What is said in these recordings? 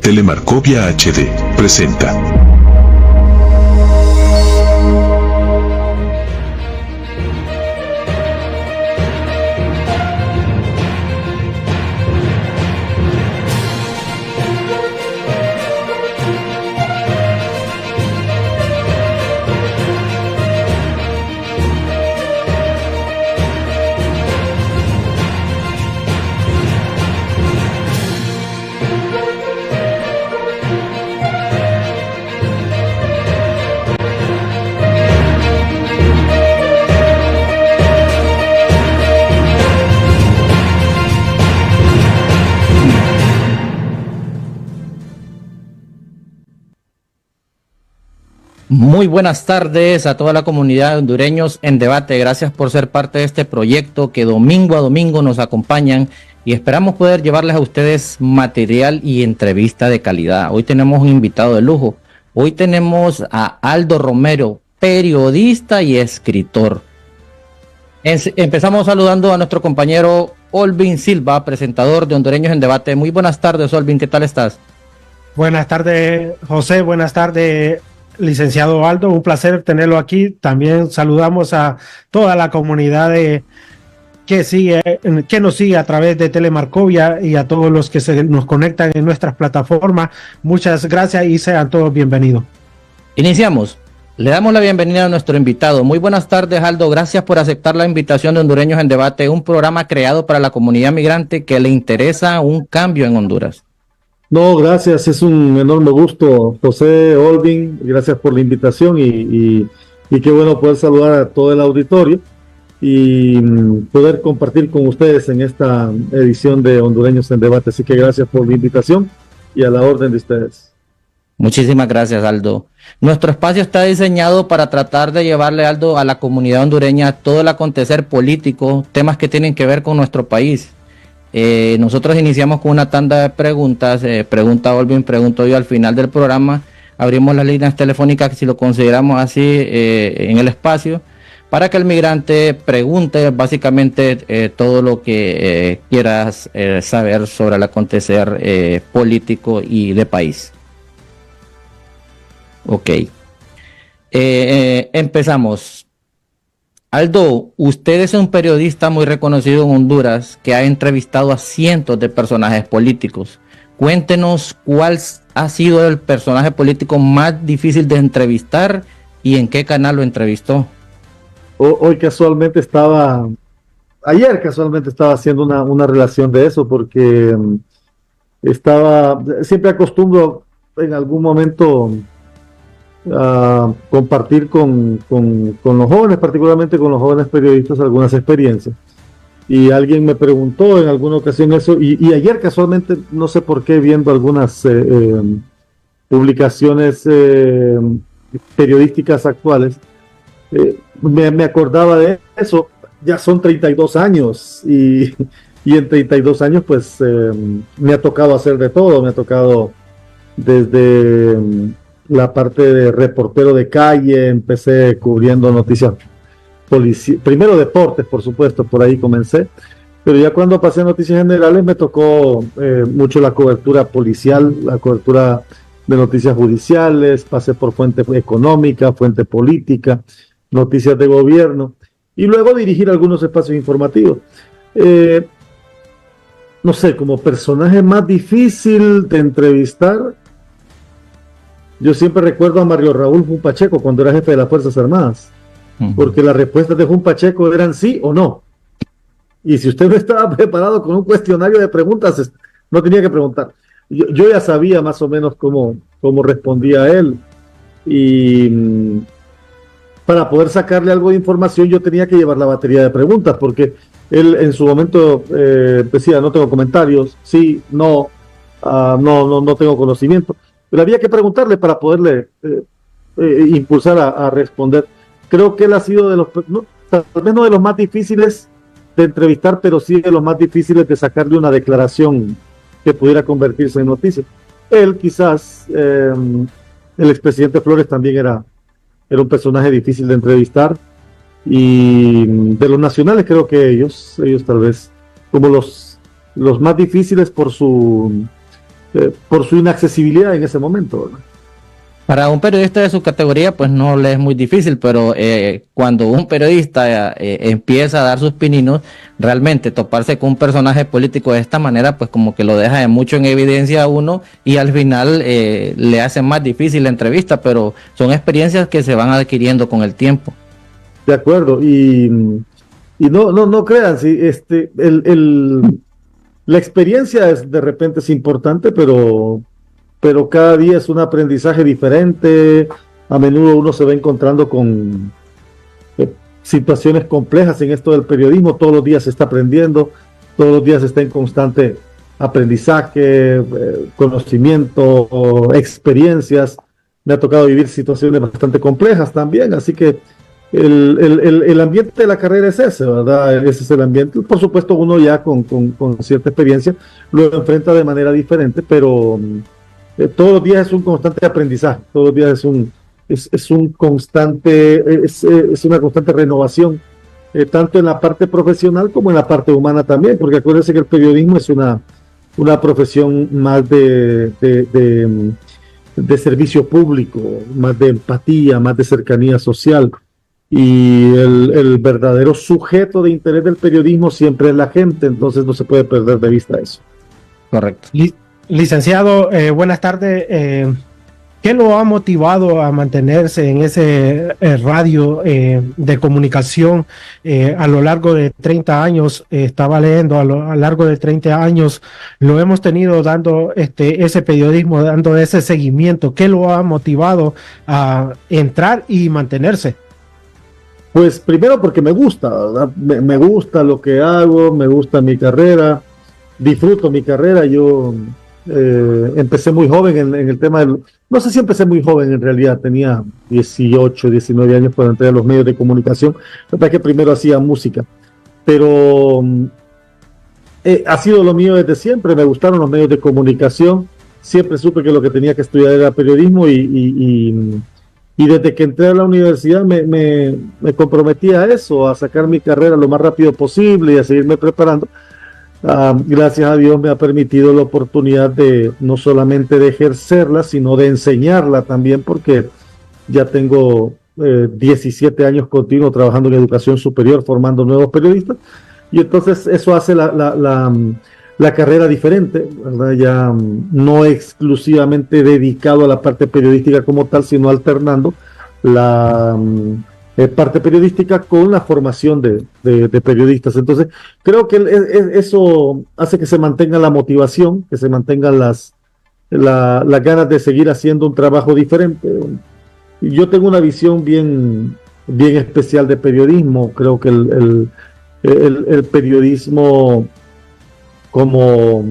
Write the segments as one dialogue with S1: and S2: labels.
S1: Telemarcovia HD presenta.
S2: Muy buenas tardes a toda la comunidad de hondureños en debate. Gracias por ser parte de este proyecto que domingo a domingo nos acompañan y esperamos poder llevarles a ustedes material y entrevista de calidad. Hoy tenemos un invitado de lujo. Hoy tenemos a Aldo Romero, periodista y escritor. Empezamos saludando a nuestro compañero Olvin Silva, presentador de Hondureños en Debate. Muy buenas tardes, Olvin, ¿qué tal estás?
S3: Buenas tardes, José. Buenas tardes, licenciado Aldo, un placer tenerlo aquí. También saludamos a toda la comunidad que nos sigue a través de Telemarcovia y a todos los que nos conectan en nuestras plataformas. Muchas gracias y sean todos bienvenidos.
S2: Iniciamos. Le damos la bienvenida a nuestro invitado. Muy buenas tardes, Aldo. Gracias por aceptar la invitación de Hondureños en Debate, un programa creado para la comunidad migrante que le interesa un cambio en Honduras.
S4: No, gracias, es un enorme gusto, José, Olvin, gracias por la invitación y qué bueno poder saludar a todo el auditorio y poder compartir con ustedes en esta edición de Hondureños en Debate. Así que gracias por la invitación y a la orden de ustedes.
S2: Muchísimas gracias, Aldo. Nuestro espacio está diseñado para tratar de llevarle, Aldo, a la comunidad hondureña todo el acontecer político, temas que tienen que ver con nuestro país. Nosotros iniciamos con una tanda de preguntas, pregunta Olvin, pregunto yo al final del programa, abrimos las líneas telefónicas, si lo consideramos así, en el espacio, para que el migrante pregunte básicamente todo lo que quieras saber sobre el acontecer político y de país. Ok. Empezamos. Aldo, usted es un periodista muy reconocido en Honduras que ha entrevistado a cientos de personajes políticos. Cuéntenos cuál ha sido el personaje político más difícil de entrevistar y en qué canal lo entrevistó.
S4: Ayer casualmente estaba haciendo una relación de eso porque siempre acostumbro en algún momento a compartir con los jóvenes, particularmente con los jóvenes periodistas, algunas experiencias. Y alguien me preguntó en alguna ocasión eso, y ayer casualmente, no sé por qué, viendo algunas publicaciones periodísticas actuales, me acordaba de eso. Ya son 32 años, y en 32 años pues me ha tocado hacer de todo. Me ha tocado desde la parte de reportero de calle, empecé cubriendo noticias primero deportes, por supuesto, por ahí comencé, pero ya cuando pasé a noticias generales me tocó mucho la cobertura policial, la cobertura de noticias judiciales, pasé por fuente económica, fuente política, noticias de gobierno, y luego dirigir algunos espacios informativos. No sé, como personaje más difícil de entrevistar, yo siempre recuerdo a Mario Raúl Jun Pacheco cuando era jefe de las Fuerzas Armadas, porque las respuestas de Jun Pacheco eran sí o no. Y si usted no estaba preparado con un cuestionario de preguntas, no tenía que preguntar. Yo ya sabía más o menos cómo respondía él. Y para poder sacarle algo de información, yo tenía que llevar la batería de preguntas, porque él en su momento decía, no tengo comentarios, sí, no, no tengo conocimiento. Pero había que preguntarle para poderle impulsar a responder. Creo que él ha sido tal vez no de los más difíciles de entrevistar, pero sí de los más difíciles de sacarle una declaración que pudiera convertirse en noticia. Él quizás, el expresidente Flores también era un personaje difícil de entrevistar, y de los nacionales creo que ellos tal vez como los más difíciles por su por su inaccesibilidad en ese momento, ¿verdad?
S2: Para un periodista de su categoría, pues no le es muy difícil, pero cuando un periodista empieza a dar sus pininos, realmente toparse con un personaje político de esta manera, pues como que lo deja de mucho en evidencia a uno y al final le hace más difícil la entrevista, pero son experiencias que se van adquiriendo con el tiempo.
S4: De acuerdo, y no crean, sí, la experiencia de repente es importante, pero cada día es un aprendizaje diferente. A menudo uno se va encontrando con situaciones complejas en esto del periodismo. Todos los días se está aprendiendo, todos los días está en constante aprendizaje, conocimiento, experiencias. Me ha tocado vivir situaciones bastante complejas también, así que el ambiente de la carrera es ese, ¿verdad? Ese es el ambiente. Por supuesto, uno ya con cierta experiencia lo enfrenta de manera diferente, pero todos los días es un constante aprendizaje, todos los días es una constante renovación, tanto en la parte profesional como en la parte humana también, porque acuérdense que el periodismo es una profesión más de servicio público, más de empatía, más de cercanía social, y el verdadero sujeto de interés del periodismo siempre es la gente, entonces no se puede perder de vista eso.
S2: Correcto.
S3: Licenciado, buenas tardes. ¿Qué lo ha motivado a mantenerse en ese radio de comunicación a lo largo de 30 años? Estaba leyendo, a lo largo de 30 años lo hemos tenido dando ese periodismo, dando ese seguimiento. ¿Qué lo ha motivado a entrar y mantenerse?
S4: Pues primero porque me gusta, ¿verdad? Me gusta lo que hago, me gusta mi carrera, disfruto mi carrera. Yo empecé muy joven en el tema no sé si empecé muy joven, en realidad tenía 18, 19 años cuando entré a los medios de comunicación. La verdad es que primero hacía música, pero ha sido lo mío desde siempre. Me gustaron los medios de comunicación, siempre supe que lo que tenía que estudiar era periodismo, y desde que entré a la universidad me comprometí a eso, a sacar mi carrera lo más rápido posible y a seguirme preparando. Gracias a Dios me ha permitido la oportunidad de no solamente de ejercerla, sino de enseñarla también, porque ya tengo 17 años continuos trabajando en educación superior, formando nuevos periodistas, y entonces eso hace la carrera diferente, ¿verdad? Ya no exclusivamente dedicado a la parte periodística como tal, sino alternando la parte periodística con la formación de periodistas. Entonces creo que eso hace que se mantenga la motivación, que se mantengan las ganas de seguir haciendo un trabajo diferente. Yo tengo una visión bien especial de periodismo. Creo que el periodismo como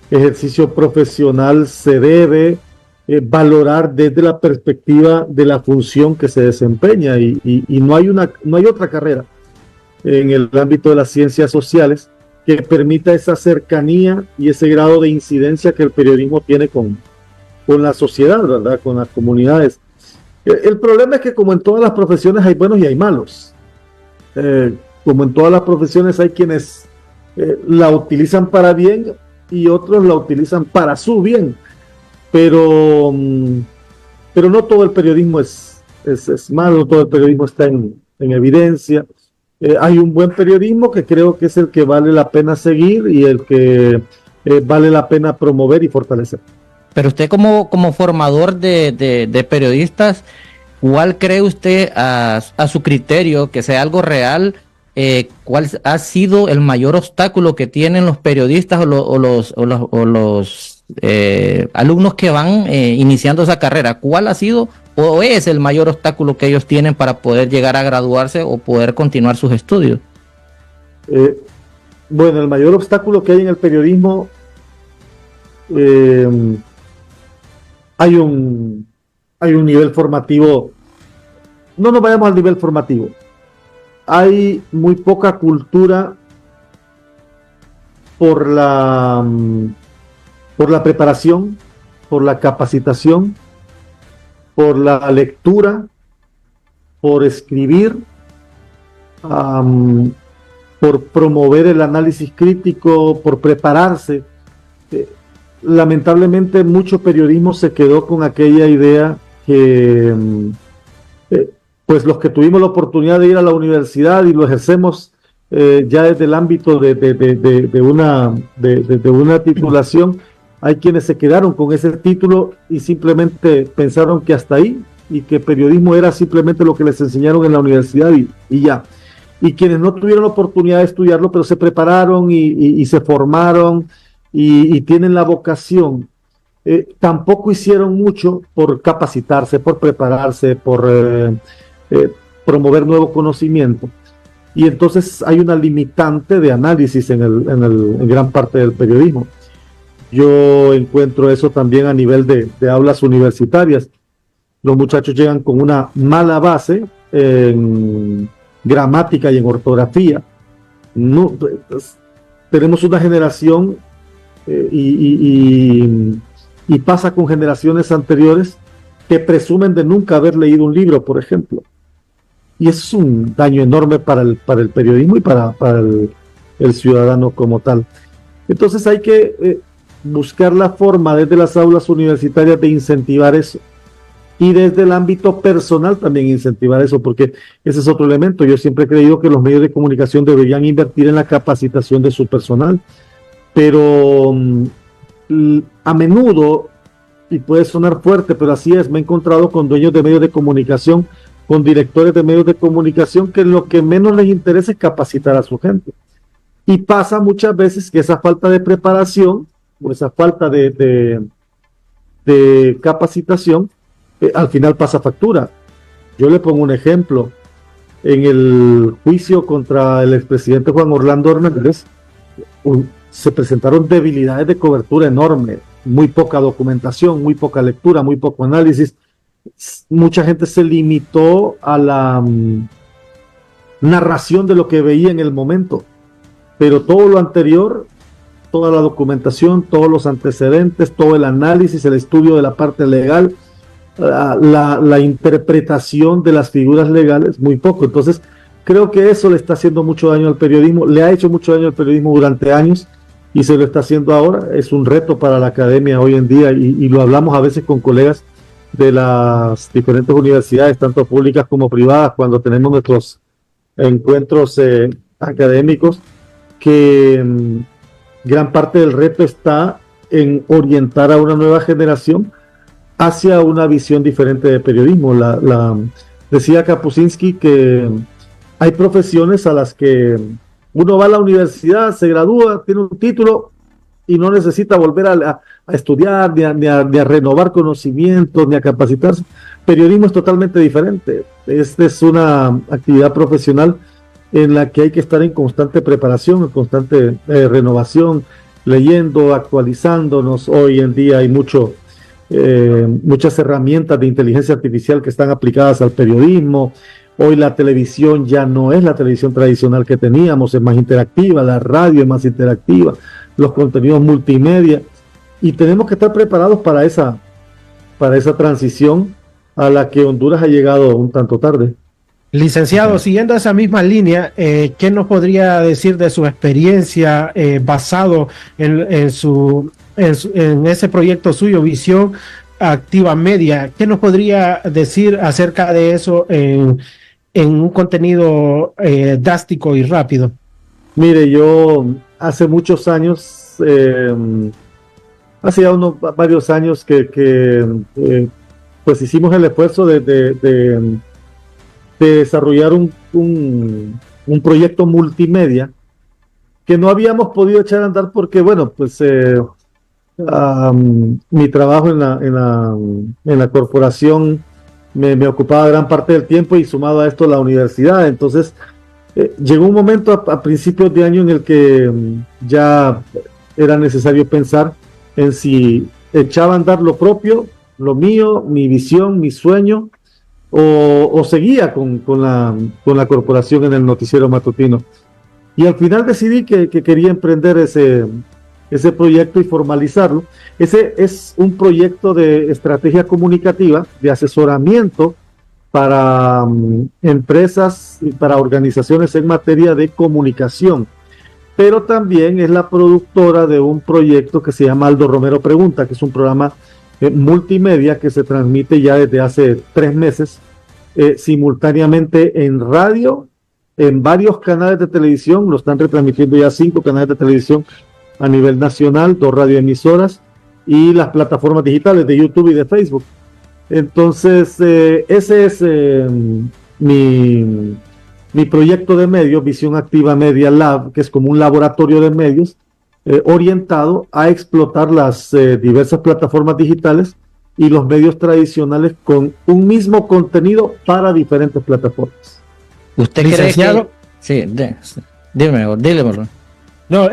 S4: ejercicio profesional se debe valorar desde la perspectiva de la función que se desempeña, y no hay otra carrera en el ámbito de las ciencias sociales que permita esa cercanía y ese grado de incidencia que el periodismo tiene con la sociedad, ¿verdad? Con las comunidades. El problema es que, como en todas las profesiones, hay buenos y hay malos. Como en todas las profesiones, hay quienes la utilizan para bien y otros la utilizan para su bien. Pero no todo el periodismo es malo, todo el periodismo está en evidencia. Hay un buen periodismo que creo que es el que vale la pena seguir y el que vale la pena promover y fortalecer.
S2: Pero usted como formador de periodistas, ¿cuál cree usted a su criterio que sea algo real? ¿Cuál ha sido el mayor obstáculo que tienen los periodistas o los alumnos que van iniciando esa carrera? ¿Cuál ha sido o es el mayor obstáculo que ellos tienen para poder llegar a graduarse o poder continuar sus estudios?
S4: Bueno, el mayor obstáculo que hay en el periodismo, hay un nivel formativo. No nos vayamos al nivel formativo. Hay muy poca cultura por la preparación, por la capacitación, por la lectura, por escribir, por promover el análisis crítico, por prepararse. lamentablemente mucho periodismo se quedó con aquella idea que pues los que tuvimos la oportunidad de ir a la universidad y lo ejercemos ya desde el ámbito de una titulación, hay quienes se quedaron con ese título y simplemente pensaron que hasta ahí, y que periodismo era simplemente lo que les enseñaron en la universidad y ya. Y quienes no tuvieron la oportunidad de estudiarlo, pero se prepararon y se formaron y tienen la vocación, tampoco hicieron mucho por capacitarse, por prepararse, por promover nuevo conocimiento. Y entonces hay una limitante de análisis en gran parte del periodismo. Yo encuentro eso también a nivel de aulas universitarias. Los muchachos llegan con una mala base en gramática y en ortografía. No, pues, tenemos una generación y pasa con generaciones anteriores que presumen de nunca haber leído un libro, por ejemplo. Y eso es un daño enorme para el periodismo y para el ciudadano como tal. Entonces hay que buscar la forma desde las aulas universitarias de incentivar eso, y desde el ámbito personal también incentivar eso, porque ese es otro elemento. Yo siempre he creído que los medios de comunicación deberían invertir en la capacitación de su personal, pero a menudo, y puede sonar fuerte, pero así es, me he encontrado con dueños de medios de comunicación, con directores de medios de comunicación, que lo que menos les interesa es capacitar a su gente. Y pasa muchas veces que esa falta de preparación, o esa falta de capacitación, al final pasa factura. Yo le pongo un ejemplo. En el juicio contra el expresidente Juan Orlando Hernández, se presentaron debilidades de cobertura enorme, muy poca documentación, muy poca lectura, muy poco análisis. Mucha gente se limitó a la narración de lo que veía en el momento, pero todo lo anterior, toda la documentación, todos los antecedentes, todo el análisis, el estudio de la parte legal, la interpretación de las figuras legales, muy poco. Entonces creo que eso le está haciendo mucho daño al periodismo, le ha hecho mucho daño al periodismo durante años y se lo está haciendo ahora. Es un reto para la academia hoy en día, y lo hablamos a veces con colegas de las diferentes universidades, tanto públicas como privadas, cuando tenemos nuestros encuentros académicos, que gran parte del reto está en orientar a una nueva generación hacia una visión diferente de periodismo. Decía Kapuscinski que hay profesiones a las que uno va a la universidad, se gradúa, tiene un título y no necesita volver a estudiar, ni a renovar conocimientos, ni a capacitarse. Periodismo es totalmente diferente. Esta es una actividad profesional en la que hay que estar en constante preparación, en constante renovación, leyendo, actualizándonos. Hoy en día hay muchas herramientas de inteligencia artificial que están aplicadas al periodismo. Hoy la televisión ya no es la televisión tradicional que teníamos, es más interactiva, la radio es más interactiva, los contenidos multimedia, y tenemos que estar preparados para esa transición a la que Honduras ha llegado un tanto tarde.
S3: Licenciado, siguiendo esa misma línea, ¿qué nos podría decir de su experiencia basado en ese proyecto suyo, Visión Activa Media? ¿Qué nos podría decir acerca de eso en un contenido drástico y rápido?
S4: Mire, yo hace muchos años, hace ya varios años que pues hicimos el esfuerzo de desarrollar un proyecto multimedia que no habíamos podido echar a andar porque, bueno, pues mi trabajo en la corporación me ocupaba gran parte del tiempo, y sumado a esto la universidad. Entonces llegó un momento a principios de año en el que ya era necesario pensar en si echaba a andar lo propio, lo mío, mi visión, mi sueño, o seguía con la corporación en el noticiero matutino. Y al final decidí que quería emprender ese proyecto y formalizarlo. Ese es un proyecto de estrategia comunicativa, de asesoramiento para empresas y para organizaciones en materia de comunicación. pero también es la productora de un proyecto que se llama Aldo Romero Pregunta, que es un programa multimedia que se transmite ya desde hace 3 meses, simultáneamente en radio, en varios canales de televisión. Lo están retransmitiendo ya 5 canales de televisión a nivel nacional, 2 radioemisoras y las plataformas digitales de YouTube y de Facebook. Entonces, ese es mi proyecto de medios, Visión Activa Media Lab, que es como un laboratorio de medios orientado a explotar las diversas plataformas digitales y los medios tradicionales con un mismo contenido para diferentes plataformas.
S2: ¿Usted
S3: Licenciado,
S2: cree que... Sí, dile.
S3: No,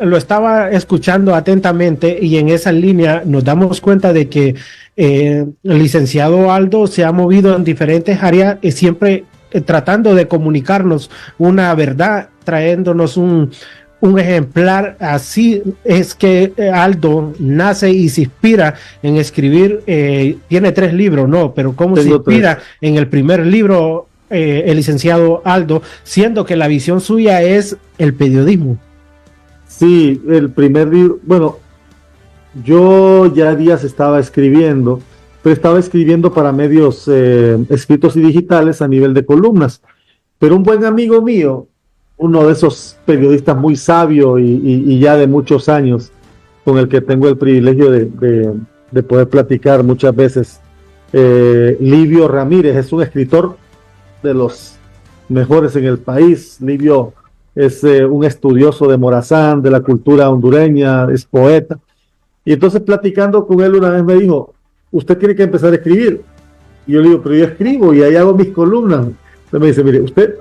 S3: lo estaba escuchando atentamente y en esa línea nos damos cuenta de que el licenciado Aldo se ha movido en diferentes áreas y siempre tratando de comunicarnos una verdad, trayéndonos un ejemplar. Así es que Aldo nace y se inspira en escribir. Tiene 3 libros, ¿no? Pero cómo se inspira en el primer libro, el licenciado Aldo, siendo que la visión suya es el periodismo.
S4: Sí, el primer libro, bueno, yo ya días estaba escribiendo, pero estaba escribiendo para medios escritos y digitales a nivel de columnas. Pero un buen amigo mío, uno de esos periodistas muy sabio y ya de muchos años, con el que tengo el privilegio de poder platicar muchas veces, Livio Ramírez, es un escritor de los mejores en el país. Livio es un estudioso de Morazán, de la cultura hondureña, es poeta. Y entonces platicando con él una vez me dijo, usted tiene que empezar a escribir. Y yo le digo, pero yo escribo y ahí hago mis columnas. Entonces me dice, mire, usted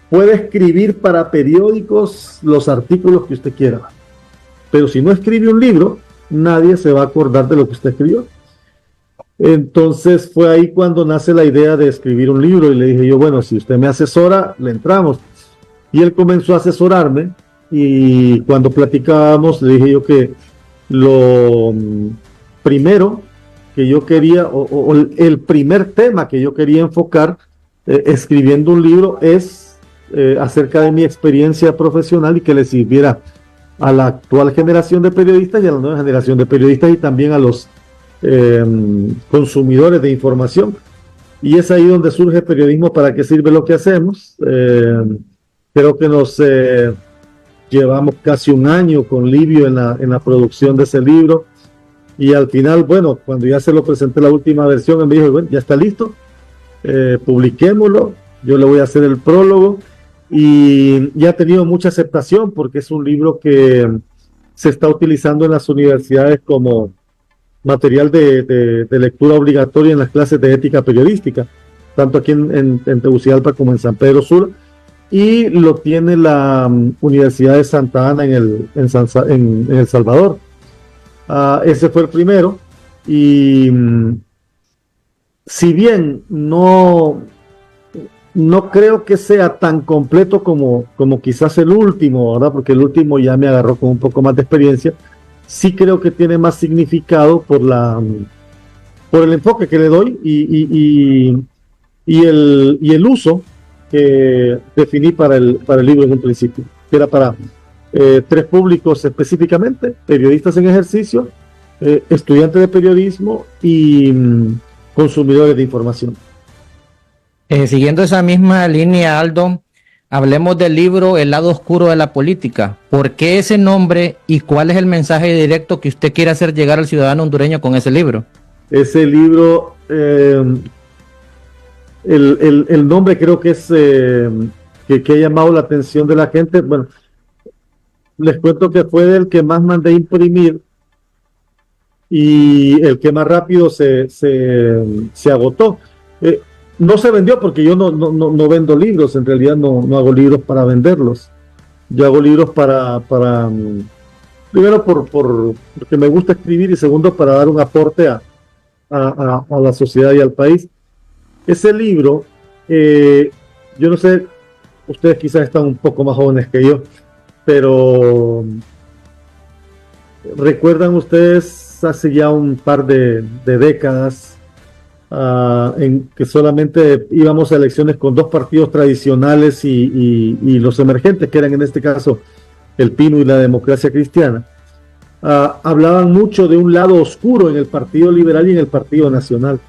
S4: puede escribir para periódicos los artículos que usted quiera, pero si no escribe un libro, nadie se va a acordar de lo que usted escribió. Entonces fue ahí cuando nace la idea de escribir un libro y le dije yo, bueno, si usted me asesora, le entramos. Y él comenzó a asesorarme y cuando platicábamos le dije yo que lo primero que yo quería, o el primer tema que yo quería enfocar escribiendo un libro es acerca de mi experiencia profesional y que le sirviera a la actual generación de periodistas y a la nueva generación de periodistas y también a los consumidores de información. Y es ahí donde surge Periodismo para qué sirve lo que hacemos. Creo que nos llevamos casi un año con Livio en la producción de ese libro y al final, bueno, cuando ya se lo presenté la última versión, él me dijo, bueno, ya está listo, publiquémoslo, yo le voy a hacer el prólogo y ya ha tenido mucha aceptación porque es un libro que se está utilizando en las universidades como material de lectura obligatoria en las clases de ética periodística, tanto aquí en Tegucigalpa como en San Pedro Sula, y lo tiene la Universidad de Santa Ana en El Salvador. Ese fue el primero y si bien no creo que sea tan completo como quizás el último, ¿verdad? Porque el último ya me agarró con un poco más de experiencia. Sí creo que tiene más significado por el enfoque que le doy y el uso que definí para el libro en un principio, que era para 3 públicos específicamente: periodistas en ejercicio, estudiantes de periodismo y consumidores de información.
S2: Siguiendo esa misma línea, Aldo, hablemos del libro El lado oscuro de la política. ¿Por qué ese nombre y cuál es el mensaje directo que usted quiere hacer llegar al ciudadano hondureño con ese libro?
S4: Ese libro, el nombre creo que es que ha llamado la atención de la gente. Bueno, les cuento que fue el que más mandé imprimir y el que más rápido se agotó. No se vendió porque yo no vendo libros, en realidad no hago libros para venderlos. Yo hago libros para primero porque me gusta escribir y segundo para dar un aporte a la sociedad y al país. Ese libro, yo no sé, ustedes quizás están un poco más jóvenes que yo, pero ¿recuerdan ustedes hace ya un par de décadas en que solamente íbamos a elecciones con 2 partidos tradicionales y los emergentes, que eran en este caso El Pino y la Democracia Cristiana, hablaban mucho de un lado oscuro en el Partido Liberal y en el Partido Nacional.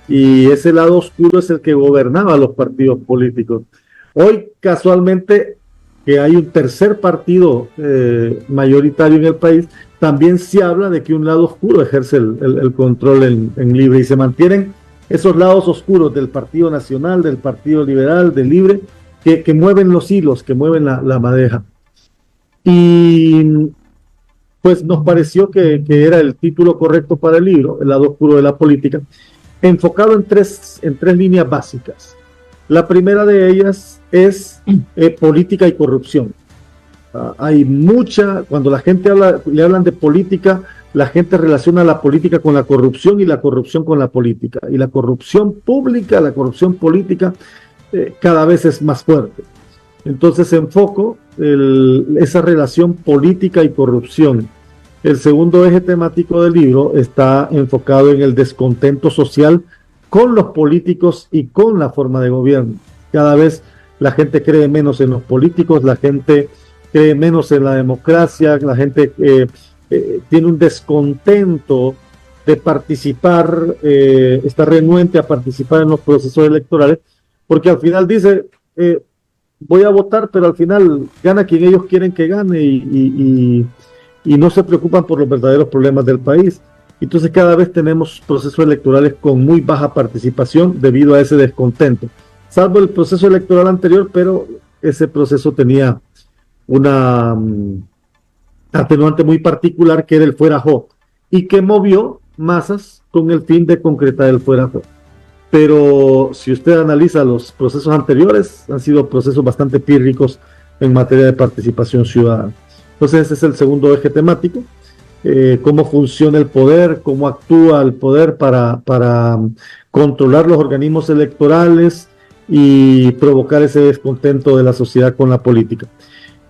S4: Y ese lado oscuro es el que gobernaba los partidos políticos. Hoy, casualmente, que hay un tercer partido mayoritario en el país, también se habla de que un lado oscuro ejerce el control en Libre, y se mantienen esos lados oscuros del Partido Nacional, del Partido Liberal, del Libre, que mueven los hilos, que mueven la madeja. Y pues nos pareció que era el título correcto para el libro, El lado oscuro de la política, enfocado en tres líneas básicas. La primera de ellas es política y corrupción. Hay mucha, cuando la gente le hablan de política, la gente relaciona la política con la corrupción y la corrupción con la política. Y la corrupción pública, la corrupción política, cada vez es más fuerte. Entonces enfoco esa relación política y corrupción. El segundo eje temático del libro está enfocado en el descontento social con los políticos y con la forma de gobierno. Cada vez la gente cree menos en los políticos, la gente cree menos en la democracia, la gente tiene un descontento de participar, está renuente a participar en los procesos electorales, porque al final dice, voy a votar, pero al final gana quien ellos quieren que gane y no se preocupan por los verdaderos problemas del país. Entonces cada vez tenemos procesos electorales con muy baja participación debido a ese descontento, salvo el proceso electoral anterior, pero ese proceso tenía una atenuante muy particular, que era el fuera Jo, y que movió masas con el fin de concretar el fuera Jo. Pero si usted analiza los procesos anteriores, han sido procesos bastante pírricos en materia de participación ciudadana. Entonces ese es el segundo eje temático, cómo funciona el poder, cómo actúa el poder para controlar los organismos electorales y provocar ese descontento de la sociedad con la política.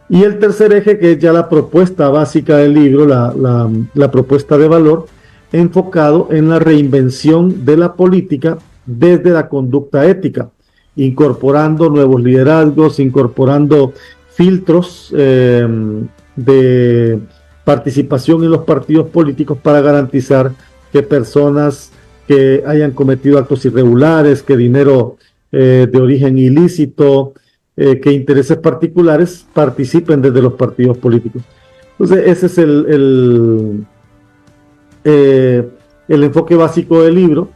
S4: Y el tercer eje, que es ya la propuesta básica del libro, la propuesta de valor, enfocado en la reinvención de la política desde la conducta ética, incorporando nuevos liderazgos, incorporando filtros de participación en los partidos políticos para garantizar que personas que hayan cometido actos irregulares, que dinero de origen ilícito, que intereses particulares participen desde los partidos políticos. Entonces ese es el enfoque básico del libro,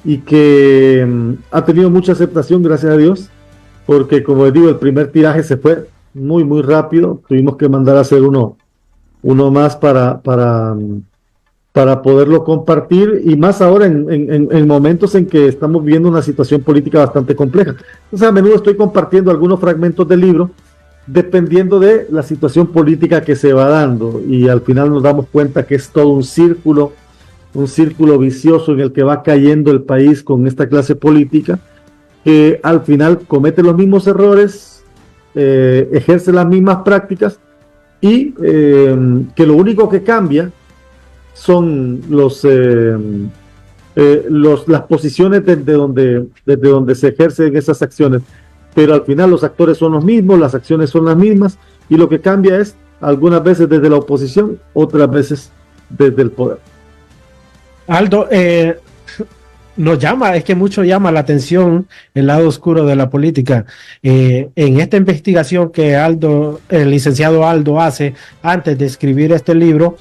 S4: y que ha tenido mucha aceptación, gracias a Dios, porque como les digo, el primer tiraje se fue muy muy rápido. Tuvimos que mandar a hacer uno más para poderlo compartir, y más ahora en momentos en que estamos viviendo una situación política bastante compleja. Entonces a menudo estoy compartiendo algunos fragmentos del libro dependiendo de la situación política que se va dando, y al final nos damos cuenta que es todo un círculo vicioso en el que va cayendo el país con esta clase política, que al final comete los mismos errores, ejerce las mismas prácticas, y que lo único que cambia son las posiciones desde donde se ejercen esas acciones, pero al final los actores son los mismos, las acciones son las mismas, y lo que cambia es algunas veces desde la oposición, otras veces desde el poder.
S3: Aldo, es que mucho llama la atención el lado oscuro de la política. En esta investigación que el licenciado Aldo hace antes de escribir este libro,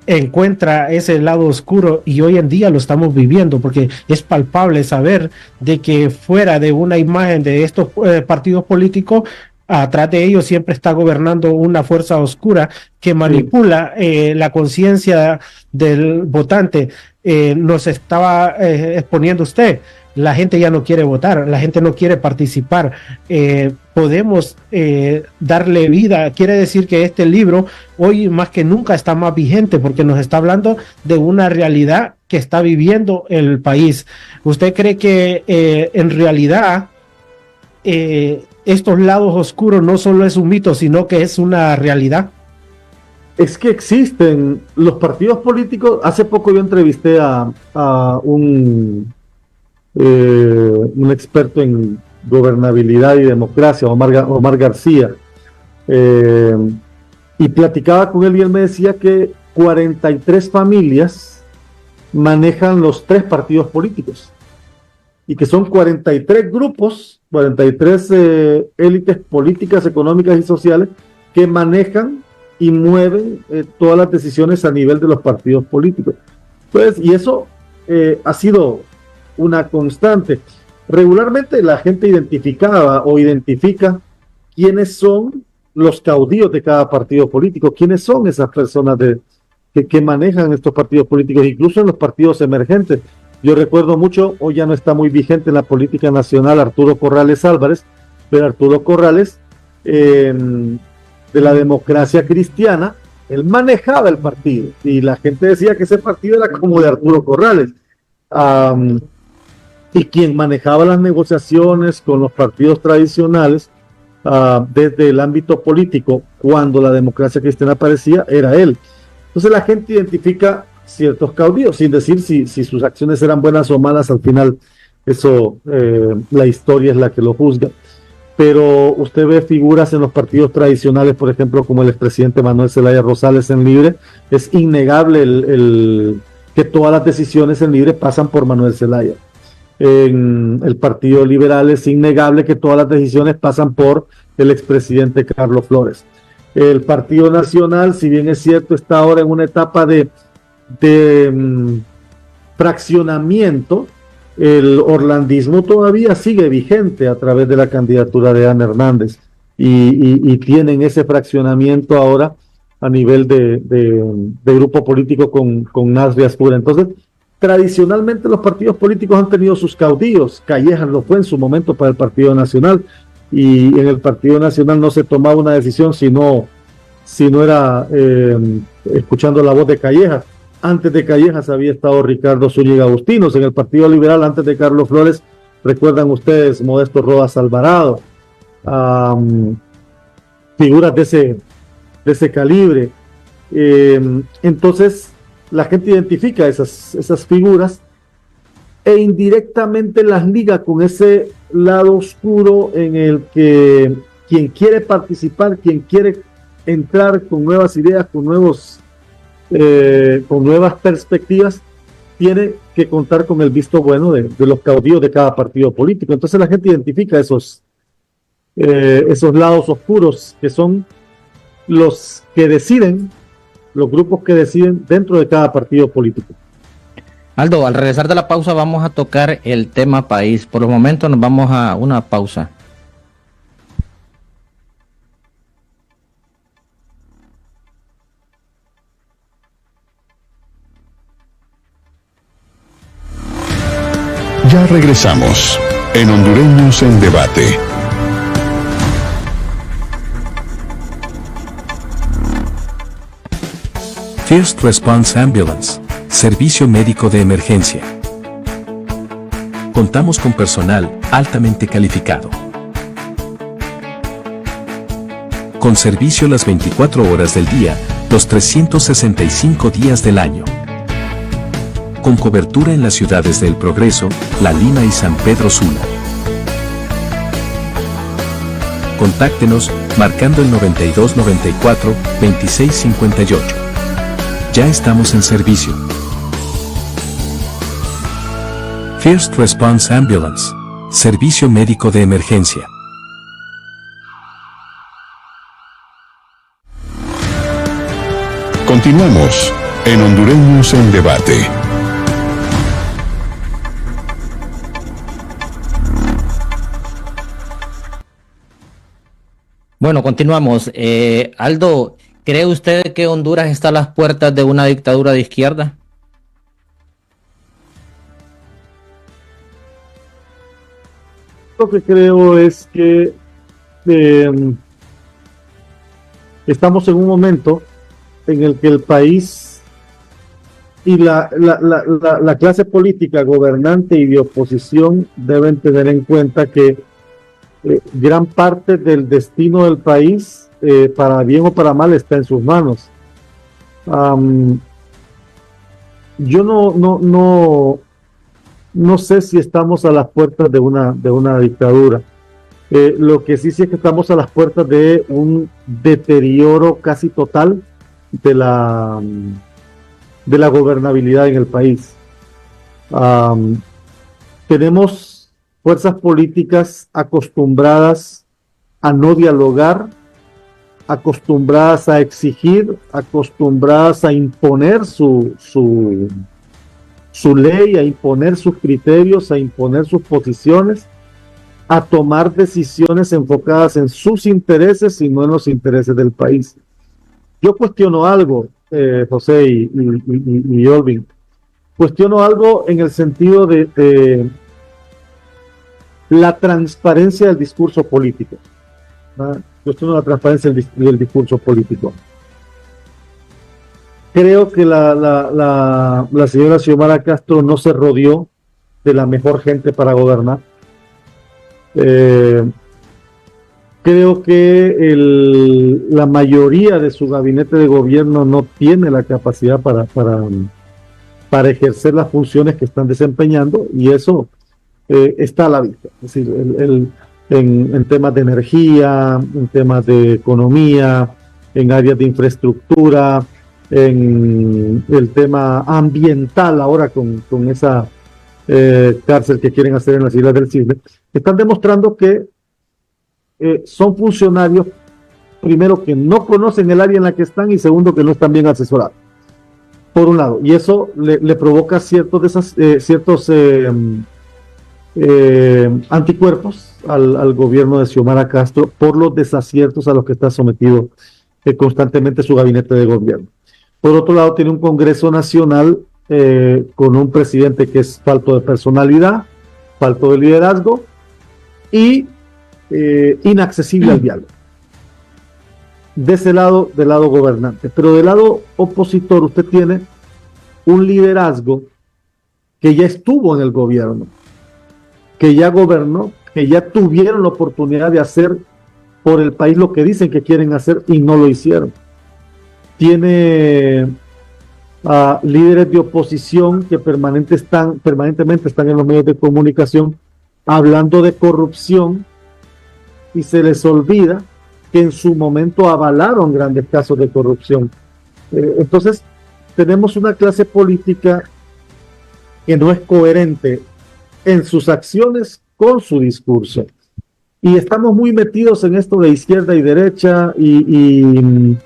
S3: encuentra ese lado oscuro, y hoy en día lo estamos viviendo, porque es palpable saber de que fuera de una imagen de estos partidos políticos, atrás de ellos siempre está gobernando una fuerza oscura que manipula la conciencia del votante. Nos estaba exponiendo usted, la gente ya no quiere votar, la gente no quiere participar. Podemos darle vida. Quiere decir que este libro hoy más que nunca está más vigente, porque nos está hablando de una realidad que está viviendo el país. ¿Usted cree que en realidad estos lados oscuros no solo es un mito, sino que es una realidad?
S4: Es que existen los partidos políticos. Hace poco yo entrevisté a un experto en gobernabilidad y democracia, Omar García, Y platicaba con él y él me decía que 43 familias manejan los 3 partidos políticos y que son 43 grupos, 43 élites políticas, económicas y sociales que manejan y mueven todas las decisiones a nivel de los partidos políticos. Pues, y eso ha sido una constante. Regularmente la gente identificaba o identifica quiénes son los caudillos de cada partido político, quiénes son esas personas que manejan estos partidos políticos, incluso en los partidos emergentes. Yo recuerdo mucho, hoy ya no está muy vigente en la política nacional, Arturo Corrales Álvarez, pero Arturo Corrales, de la Democracia Cristiana, él manejaba el partido y la gente decía que ese partido era como de Arturo Corrales. Y quien manejaba las negociaciones con los partidos tradicionales desde el ámbito político, cuando la Democracia Cristiana aparecía, era él. Entonces la gente identifica ciertos caudillos, sin decir si sus acciones eran buenas o malas. Al final eso, la historia es la que lo juzga. Pero usted ve figuras en los partidos tradicionales, por ejemplo, como el expresidente Manuel Zelaya Rosales en Libre. Es innegable que todas las decisiones en Libre pasan por Manuel Zelaya. En el Partido Liberal es innegable que todas las decisiones pasan por el expresidente Carlos Flores. El Partido Nacional, si bien es cierto, está ahora en una etapa de fraccionamiento, el orlandismo todavía sigue vigente a través de la candidatura de Ana Hernández y tienen ese fraccionamiento ahora a nivel de grupo político con Nasri Aspura. Entonces, tradicionalmente los partidos políticos han tenido sus caudillos. Callejas lo fue en su momento para el Partido Nacional, y en el Partido Nacional no se tomaba una decisión si no era escuchando la voz de Callejas. Antes de Callejas había estado Ricardo Zúñiga Agustinos. En el Partido Liberal, antes de Carlos Flores, recuerdan ustedes Modesto Rodas Alvarado, figuras de ese calibre. Entonces la gente identifica esas figuras e indirectamente las liga con ese lado oscuro en el que quien quiere participar, quien quiere entrar con nuevas ideas, con nuevas perspectivas, tiene que contar con el visto bueno de los caudillos de cada partido político. Entonces la gente identifica esos lados oscuros que son los que deciden, los grupos que deciden dentro de cada partido político.
S2: Aldo, al regresar de la pausa vamos a tocar el tema país. Por el momento nos vamos a una pausa.
S1: Ya regresamos en Hondureños en Debate.
S5: First Response Ambulance, servicio médico de emergencia. Contamos con personal altamente calificado, con servicio las 24 horas del día, los 365 días del año. Con cobertura en las ciudades de El Progreso, La Lima y San Pedro Sula. Contáctenos marcando el 9294 2658. Ya estamos en servicio. First Response Ambulance, servicio médico de emergencia.
S1: Continuamos en Hondureños en Debate.
S2: Bueno, continuamos. Aldo, ¿cree usted que Honduras está a las puertas de una dictadura de izquierda?
S4: Lo que creo es que estamos en un momento en el que el país y la clase política gobernante y de oposición deben tener en cuenta que gran parte del destino del país, para bien o para mal, está en sus manos. Yo no sé si estamos a las puertas de una dictadura. Lo que sí es que estamos a las puertas de un deterioro casi total de la gobernabilidad en el país. Tenemos fuerzas políticas acostumbradas a no dialogar, acostumbradas a exigir, acostumbradas a imponer su ley, a imponer sus criterios, a imponer sus posiciones, a tomar decisiones enfocadas en sus intereses y no en los intereses del país. Yo cuestiono algo, José y Olvin, cuestiono algo en el sentido de la transparencia del discurso político. Cuestiono la transparencia del discurso político. Creo que la señora Xiomara Castro no se rodeó de la mejor gente para gobernar. Creo que la mayoría de su gabinete de gobierno no tiene la capacidad para ejercer las funciones que están desempeñando, y eso está a la vista. Es decir, en temas de energía, en temas de economía, en áreas de infraestructura, en el tema ambiental, ahora con esa cárcel que quieren hacer en las Islas del Cisne, están demostrando que son funcionarios, primero, que no conocen el área en la que están, y segundo, que no están bien asesorados, por un lado, y eso le provoca ciertos anticuerpos al gobierno de Xiomara Castro por los desaciertos a los que está sometido constantemente su gabinete de gobierno. Por otro lado, tiene un Congreso Nacional con un presidente que es falto de personalidad, falto de liderazgo y inaccesible al diálogo. De ese lado, del lado gobernante. Pero del lado opositor, usted tiene un liderazgo que ya estuvo en el gobierno, que ya gobernó, que ya tuvieron la oportunidad de hacer por el país lo que dicen que quieren hacer y no lo hicieron. Tiene líderes de oposición que permanentemente están en los medios de comunicación hablando de corrupción, y se les olvida que en su momento avalaron grandes casos de corrupción. Entonces, tenemos una clase política que no es coherente en sus acciones con su discurso. Y estamos muy metidos en esto de izquierda y derecha y en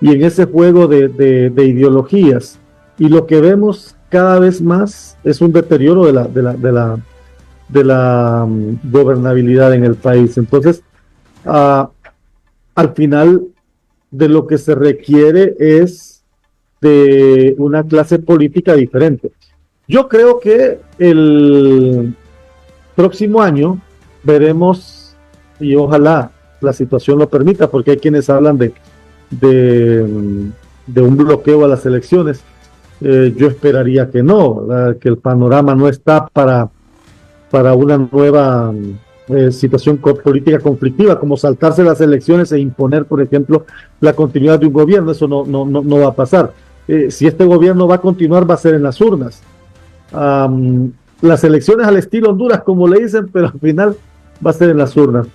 S4: ese juego de ideologías. Y lo que vemos cada vez más es un deterioro de la gobernabilidad en el país. Entonces, al final, de lo que se requiere es de una clase política diferente. Yo creo que el próximo año veremos, y ojalá la situación lo permita, porque hay quienes hablan de un bloqueo a las elecciones. Yo esperaría que no, ¿verdad? Que el panorama no está para una nueva situación política conflictiva, como saltarse las elecciones e imponer, por ejemplo, la continuidad de un gobierno. Eso no va a pasar. Si este gobierno va a continuar, va a ser en las urnas. Las elecciones al estilo Honduras, como le dicen, pero al final va a ser en las urnas.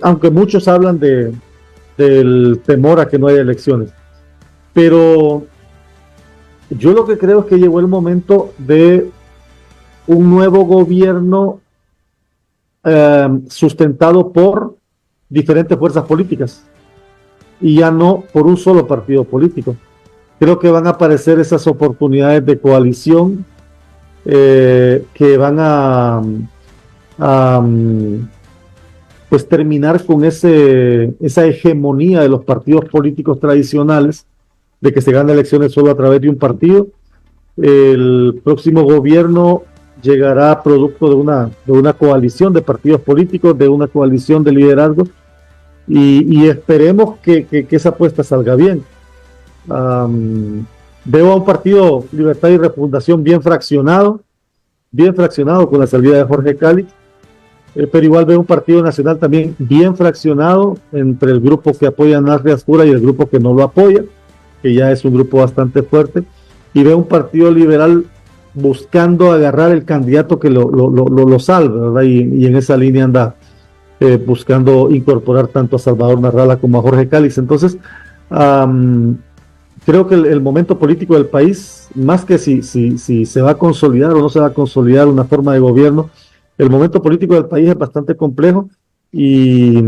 S4: Aunque muchos hablan del temor a que no haya elecciones. Pero yo lo que creo es que llegó el momento de un nuevo gobierno sustentado por diferentes fuerzas políticas y ya no por un solo partido político. Creo que van a aparecer esas oportunidades de coalición que van a pues terminar con esa hegemonía de los partidos políticos tradicionales, de que se ganan elecciones solo a través de un partido. El próximo gobierno llegará producto de una coalición de partidos políticos, de una coalición de liderazgo, y esperemos que esa apuesta salga bien. Veo a un partido Libertad y Refundación bien fraccionado con la salida de Jorge Cali, pero igual veo un partido nacional también bien fraccionado entre el grupo que apoya a Nasri Ascura y el grupo que no lo apoya, que ya es un grupo bastante fuerte, y veo un partido liberal buscando agarrar el candidato que lo salve, ¿verdad? Y en esa línea anda buscando incorporar tanto a Salvador Narrala como a Jorge Calix. Entonces, creo que el momento político del país, más que si se va a consolidar o no se va a consolidar una forma de gobierno, el momento político del país es bastante complejo y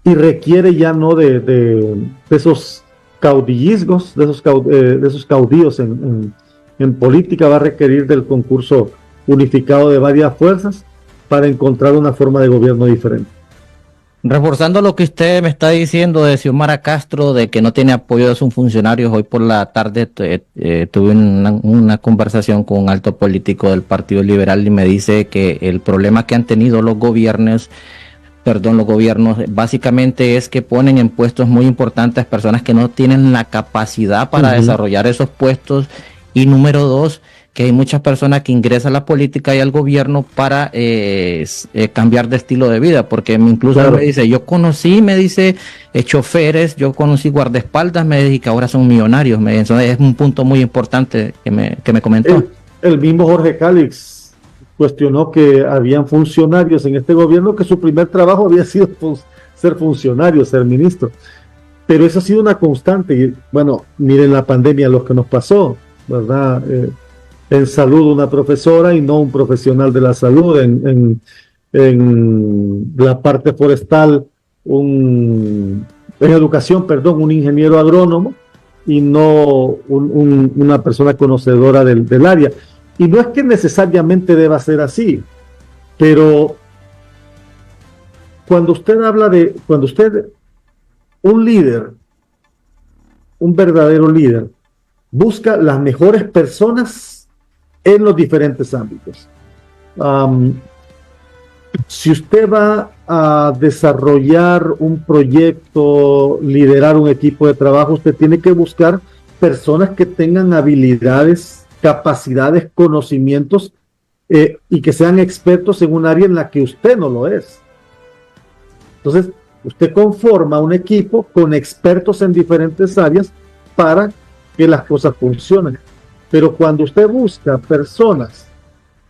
S4: requiere ya no de esos caudillizgos, de esos caudillos en política, va a requerir del concurso unificado de varias fuerzas para encontrar una forma de gobierno diferente.
S2: Reforzando lo que usted me está diciendo de Xiomara Castro, de que no tiene apoyo de sus funcionarios, hoy por la tarde tuve una conversación con un alto político del Partido Liberal y me dice que el problema que han tenido los gobiernos básicamente es que ponen en puestos muy importantes personas que no tienen la capacidad para desarrollar esos puestos, y número dos, que hay muchas personas que ingresan a la política y al gobierno para cambiar de estilo de vida, porque incluso claro, me dice, yo conocí, choferes, yo conocí guardaespaldas, me dice que ahora son millonarios, entonces es un punto muy importante que me comentó.
S4: El mismo Jorge Calix cuestionó que habían funcionarios en este gobierno que su primer trabajo había sido ser funcionario, ser ministro, pero eso ha sido una constante, y bueno, miren la pandemia, lo que nos pasó, ¿verdad? En salud una profesora y no un profesional de la salud, en la parte forestal en educación, perdón, un ingeniero agrónomo y no una persona conocedora del área. Y no es que necesariamente deba ser así, pero cuando usted un líder, un verdadero líder, busca las mejores personas en los diferentes ámbitos. Si usted va a desarrollar un proyecto, liderar un equipo de trabajo, usted tiene que buscar personas que tengan habilidades, capacidades, conocimientos y que sean expertos en un área en la que usted no lo es. Entonces, usted conforma un equipo con expertos en diferentes áreas para que las cosas funcionen. Pero cuando usted busca personas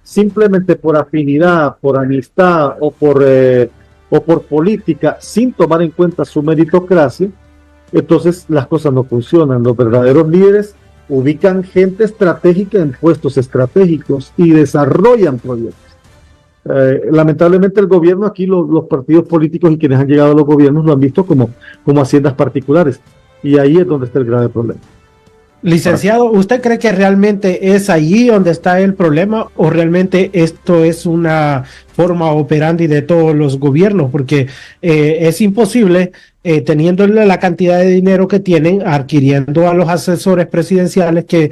S4: simplemente por afinidad, por amistad o por política, sin tomar en cuenta su meritocracia, entonces las cosas no funcionan. Los verdaderos líderes ubican gente estratégica en puestos estratégicos y desarrollan proyectos. Lamentablemente el gobierno aquí, los partidos políticos y quienes han llegado a los gobiernos lo han visto como haciendas particulares, y ahí es donde está el grave problema.
S3: Licenciado, ¿usted cree que realmente es allí donde está el problema o realmente esto es una forma operandi de todos los gobiernos? Porque es imposible, teniendo la cantidad de dinero que tienen, adquiriendo a los asesores presidenciales que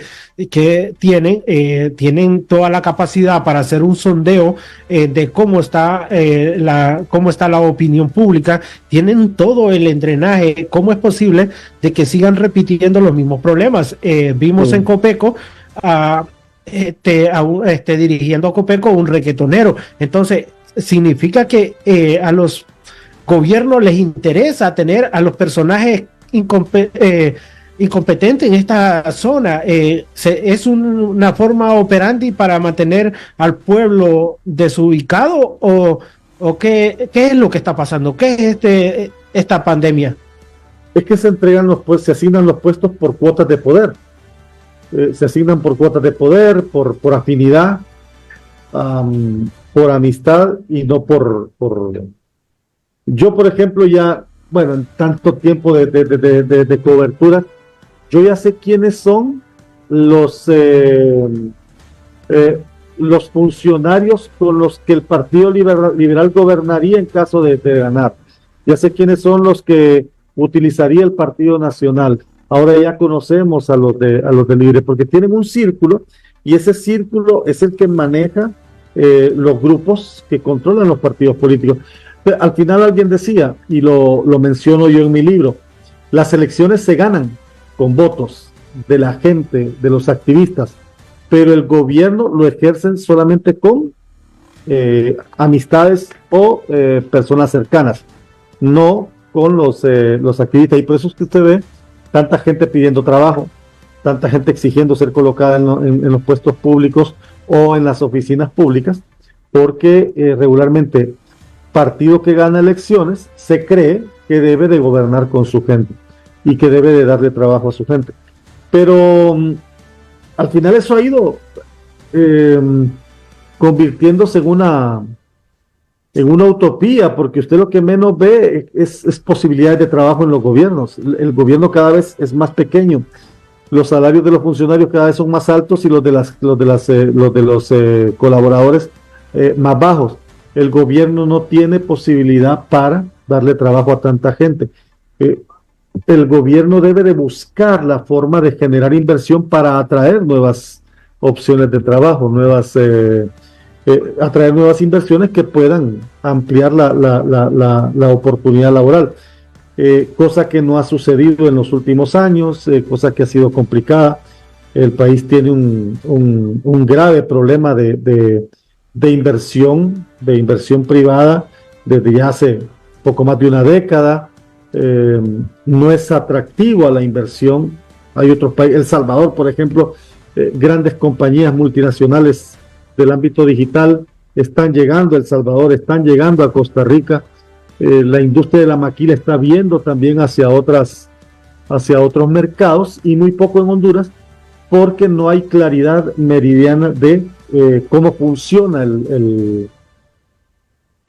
S3: tienen toda la capacidad para hacer un sondeo de cómo está la opinión pública, tienen todo el entrenaje. ¿Cómo es posible de que sigan repitiendo los mismos problemas? Vimos en Copeco dirigiendo a Copeco un reggaetonero. Entonces, significa que a los gobiernos les interesa tener a los personajes incompetentes en esta zona. ¿Es una forma operandi para mantener al pueblo desubicado o qué es lo que está pasando? ¿Qué es esta pandemia?
S4: Es que se asignan los puestos por cuotas de poder. Se asignan por cuotas de poder, por afinidad, por amistad y no por... Yo, por ejemplo, en tanto tiempo de cobertura, yo ya sé quiénes son los funcionarios con los que el Partido Liberal gobernaría en caso de ganar. Ya sé quiénes son los que utilizaría el Partido Nacional. Ahora ya conocemos a los de Libre, porque tienen un círculo, y ese círculo es el que maneja los grupos que controlan los partidos políticos. Pero al final alguien decía, y lo menciono yo en mi libro, las elecciones se ganan con votos de la gente, de los activistas, pero el gobierno lo ejercen solamente con amistades o personas cercanas, no con los activistas. Y por eso es que usted ve tanta gente pidiendo trabajo, tanta gente exigiendo ser colocada en los puestos públicos o en las oficinas públicas, porque regularmente partido que gana elecciones se cree que debe de gobernar con su gente y que debe de darle trabajo a su gente. Pero al final eso ha ido convirtiéndose en una utopía, porque usted lo que menos ve es posibilidades de trabajo en los gobiernos. El gobierno cada vez es más pequeño, los salarios de los funcionarios cada vez son más altos y los de los colaboradores más bajos. El gobierno no tiene posibilidad para darle trabajo a tanta gente. El gobierno debe de buscar la forma de generar inversión para atraer nuevas opciones de trabajo, atraer nuevas inversiones que puedan ampliar la oportunidad laboral, cosa que no ha sucedido en los últimos años, cosa que ha sido complicada. El país tiene un grave problema de inversión privada desde ya hace poco más de una década. No es atractivo a la inversión. Hay otros países, El Salvador, por ejemplo, grandes compañías multinacionales del ámbito digital están llegando a El Salvador, están llegando a Costa Rica. La industria de la maquila está viendo también hacia otros mercados, y muy poco en Honduras, porque no hay claridad meridiana de cómo funciona el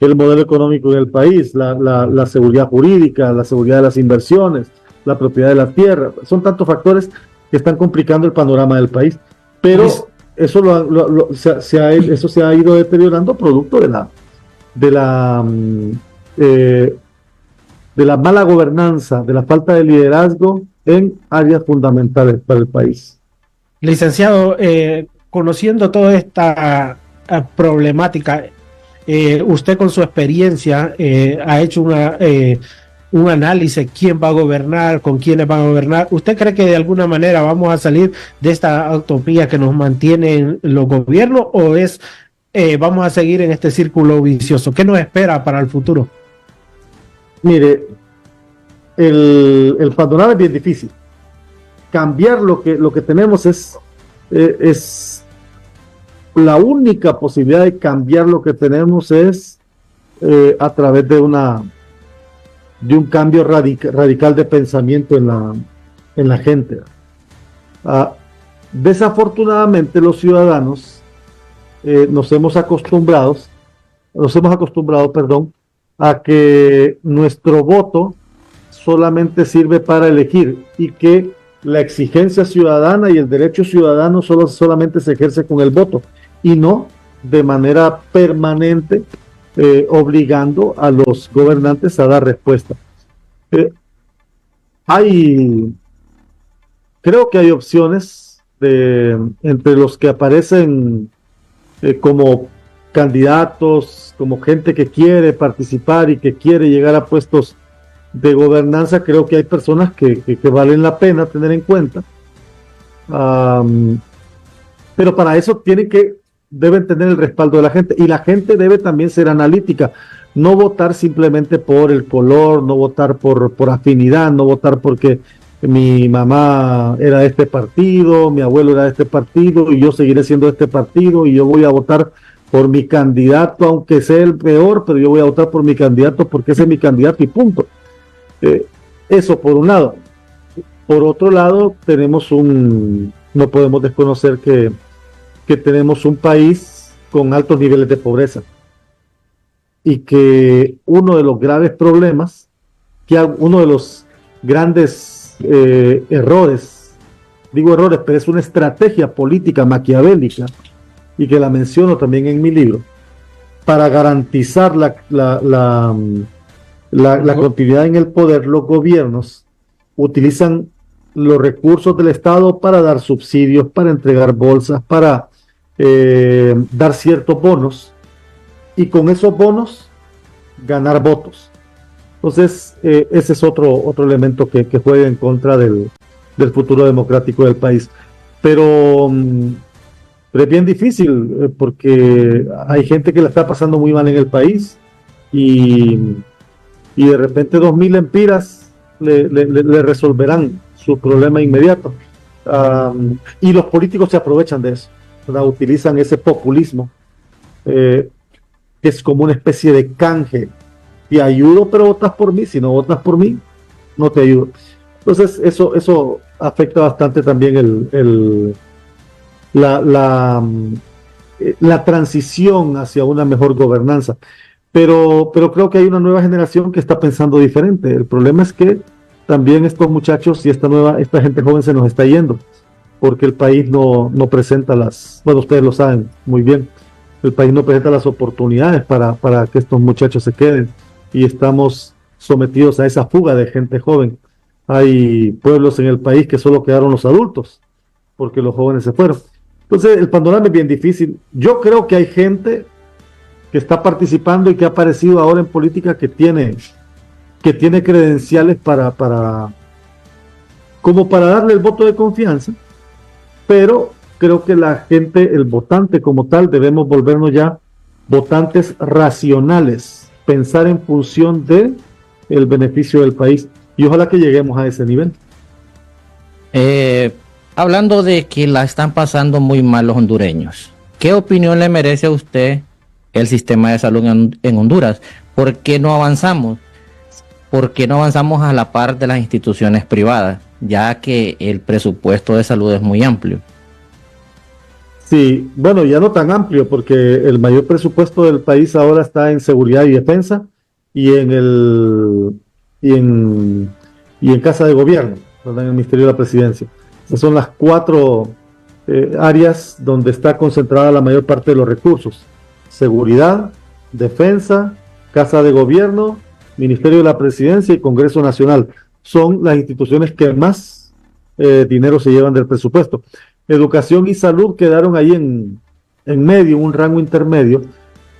S4: modelo económico en el país, la seguridad jurídica, la seguridad de las inversiones, la propiedad de la tierra. Son tantos factores que están complicando el panorama del país, pero eso se ha ido deteriorando producto de la mala gobernanza, de la falta de liderazgo en áreas fundamentales para el país.
S3: Licenciado, conociendo toda esta problemática, usted con su experiencia ha hecho un análisis, quién va a gobernar, con quiénes van a gobernar. ¿Usted cree que de alguna manera vamos a salir de esta utopía que nos mantienen los gobiernos, o vamos a seguir en este círculo vicioso? ¿Qué nos espera para el futuro?
S4: Mire, el panorama es bien difícil. Cambiar lo que tenemos es la única posibilidad de cambiar lo que tenemos es a través de un cambio radical de pensamiento en la gente. Desafortunadamente los ciudadanos nos hemos acostumbrado, a que nuestro voto solamente sirve para elegir, y que la exigencia ciudadana y el derecho ciudadano solamente se ejerce con el voto, y no de manera permanente, obligando a los gobernantes a dar respuesta. Creo que hay opciones entre los que aparecen como candidatos, como gente que quiere participar y que quiere llegar a puestos de gobernanza. Creo que hay personas que valen la pena tener en cuenta, pero para eso deben tener el respaldo de la gente, y la gente debe también ser analítica, no votar simplemente por el color, no votar por afinidad, no votar porque mi mamá era de este partido, mi abuelo era de este partido y yo seguiré siendo de este partido y yo voy a votar por mi candidato aunque sea el peor, pero yo voy a votar por mi candidato porque ese es mi candidato y punto. Eso por un lado. Por otro lado, no podemos desconocer que tenemos un país con altos niveles de pobreza, y que uno de los graves problemas, uno de los grandes errores, pero es una estrategia política maquiavélica, y que la menciono también en mi libro, para garantizar la continuidad en el poder. Los gobiernos utilizan los recursos del Estado para dar subsidios, para entregar bolsas, para dar ciertos bonos, y con esos bonos ganar votos. Entonces ese es otro elemento que juega en contra del futuro democrático del país. Pero es bien difícil, porque hay gente que la está pasando muy mal en el país, y de repente 2.000 empiras le resolverán su problema inmediato, y los políticos se aprovechan de eso, ¿verdad? Utilizan ese populismo, que es como una especie de canje te ayudo, pero votas por mí. Si no votas por mí, no te ayudo. Entonces, eso afecta bastante también la transición hacia una mejor gobernanza. Pero creo que hay una nueva generación que está pensando diferente. El problema es que también estos muchachos y esta gente joven se nos está yendo, porque el país no presenta bueno, ustedes lo saben muy bien, el país no presenta las oportunidades para que estos muchachos se queden, y estamos sometidos a esa fuga de gente joven. Hay pueblos en el país que solo quedaron los adultos, porque los jóvenes se fueron. Entonces el panorama es bien difícil. Yo creo que hay gente que está participando y que ha aparecido ahora en política que tiene credenciales como para darle el voto de confianza, pero creo que la gente, el votante como tal, debemos volvernos ya votantes racionales, pensar en función de el beneficio del país, y ojalá que lleguemos a ese nivel.
S2: Hablando de que la están pasando muy mal los hondureños, ¿qué opinión le merece a usted el sistema de salud en Honduras? ¿Por qué no avanzamos? ¿Por qué no avanzamos a la par de las instituciones privadas, ya que el presupuesto de salud es muy amplio?
S4: Sí, bueno, ya no tan amplio, porque el mayor presupuesto del país ahora está en seguridad y defensa y en casa de gobierno, ¿verdad? En el Ministerio de la Presidencia. Esas son las 4 áreas donde está concentrada la mayor parte de los recursos: seguridad, defensa, casa de gobierno, Ministerio de la Presidencia y Congreso Nacional. Son las instituciones que más dinero se llevan del presupuesto. Educación y salud quedaron ahí en medio, un rango intermedio,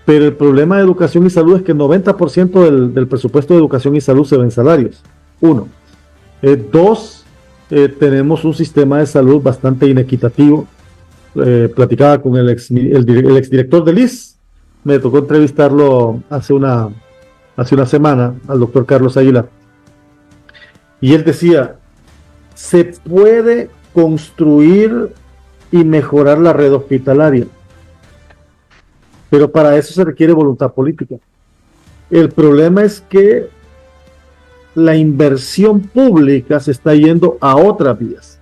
S4: pero el problema de educación y salud es que el 90% del presupuesto de educación y salud se ve en salarios. 1. 2, tenemos un sistema de salud bastante inequitativo. Platicaba con el exdirector del ISSSTE, me tocó entrevistarlo hace una semana, al doctor Carlos Aguilar, y él decía: se puede construir y mejorar la red hospitalaria, pero para eso se requiere voluntad política. El problema es que la inversión pública se está yendo a otras vías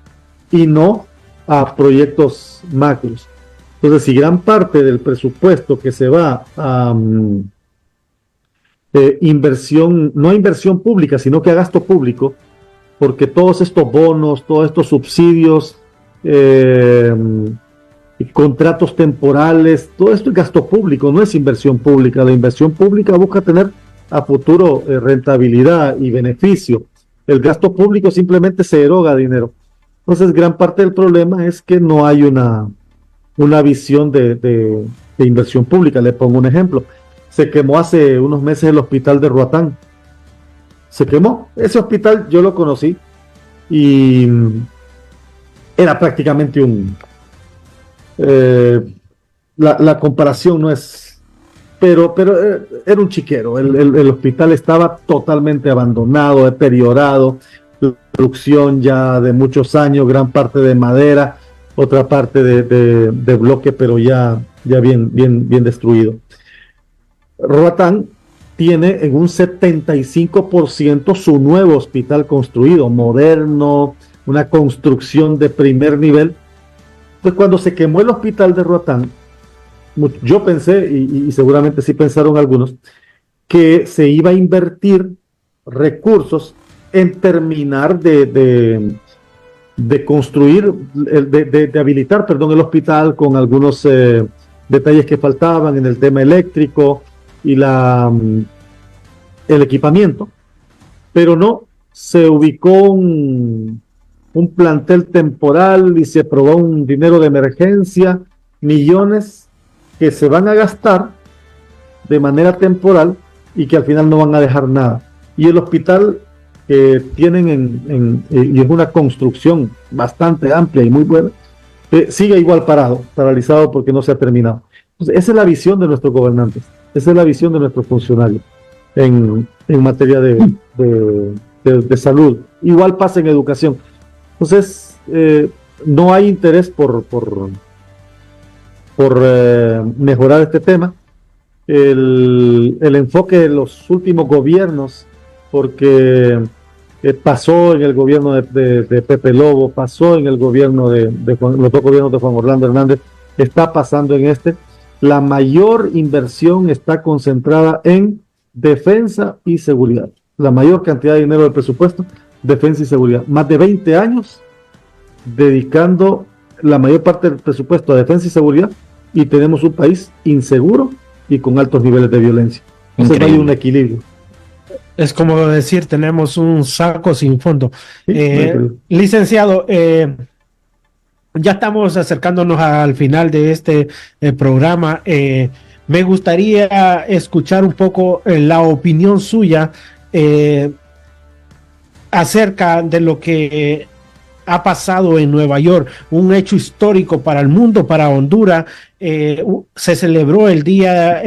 S4: y no a proyectos macros. Entonces, si gran parte del presupuesto que se va a inversión, no a inversión pública, sino que a gasto público, porque todos estos bonos, todos estos subsidios, contratos temporales, todo esto es gasto público, no es inversión pública. La inversión pública busca tener a futuro rentabilidad y beneficio. El gasto público simplemente se eroga dinero. Entonces, gran parte del problema es que no hay una visión de inversión pública. Le pongo un ejemplo. Se quemó hace unos meses el hospital de Roatán. Se quemó. Ese hospital yo lo conocí y era prácticamente la comparación no es, pero era un chiquero. El hospital estaba totalmente abandonado, deteriorado, construcción ya de muchos años, gran parte de madera, otra parte de bloque, pero ya bien destruido. Roatán tiene en un 75% su nuevo hospital construido, moderno, una construcción de primer nivel. Entonces, cuando se quemó el hospital de Roatán, yo pensé, y seguramente sí pensaron algunos, que se iba a invertir recursos en terminar de construir, de habilitar, el hospital con algunos detalles que faltaban en el tema eléctrico y el equipamiento, pero no, se ubicó un plantel temporal y se aprobó un dinero de emergencia, millones que se van a gastar de manera temporal y que al final no van a dejar nada. Y el hospital que tienen y es una construcción bastante amplia y muy buena, sigue igual paralizado porque no se ha terminado. Entonces, esa es la visión de nuestros gobernantes, esa es la visión de nuestros funcionarios en materia de salud. Igual pasa en educación. Entonces, no hay interés por mejorar este tema. el enfoque de los últimos gobiernos, porque pasó en el gobierno de Pepe Lobo, pasó en el gobierno los dos gobiernos de Juan Orlando Hernández, está pasando en este. La mayor inversión está concentrada en defensa y seguridad. La mayor cantidad de dinero del presupuesto, defensa y seguridad. Más de 20 años dedicando la mayor parte del presupuesto a defensa y seguridad, y tenemos un país inseguro y con altos niveles de violencia. Entonces no hay un equilibrio.
S3: Es como decir, tenemos un saco sin fondo. Licenciado, ya estamos acercándonos al final de este programa. Me gustaría escuchar un poco la opinión suya acerca de lo que ha pasado en Nueva York, un hecho histórico para el mundo, para Honduras. Se celebró el día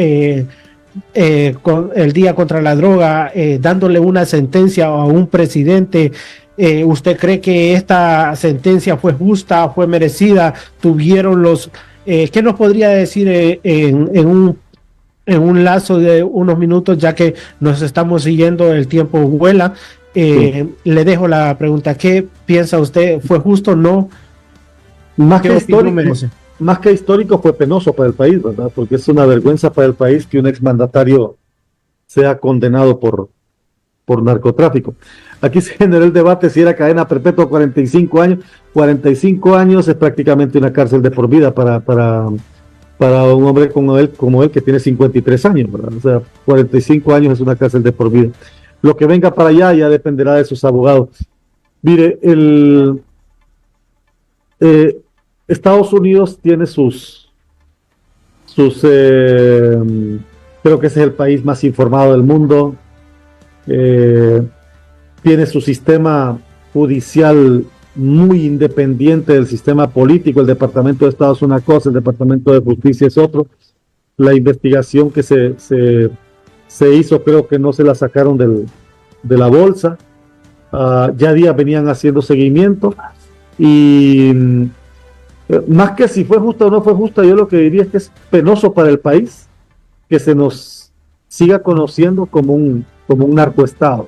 S3: contra la droga, dándole una sentencia a un presidente. ¿Usted cree que esta sentencia fue justa, fue merecida? ¿Tuvieron qué nos podría decir en un lazo de unos minutos, ya que nos estamos siguiendo, el tiempo vuela? Le dejo la pregunta: ¿qué piensa usted? ¿Fue justo o no?
S4: Más que histórico, fue penoso para el país, ¿verdad? Porque es una vergüenza para el país que un exmandatario sea condenado por narcotráfico. Aquí se generó el debate si era cadena perpetua 45 años. 45 años es prácticamente una cárcel de por vida para un hombre como él que tiene 53 años, ¿verdad? O sea, 45 años es una cárcel de por vida. Lo que venga para allá ya dependerá de sus abogados. Mire, Estados Unidos tiene creo que ese es el país más informado del mundo. Tiene su sistema judicial muy independiente del sistema político. El Departamento de Estado es una cosa, el Departamento de Justicia es otro. La investigación que se hizo, creo que no se la sacaron de la bolsa. Ya días venían haciendo seguimiento, y más que si fue justa o no fue justa, yo lo que diría es que es penoso para el país que se nos siga conociendo como un narcoestado,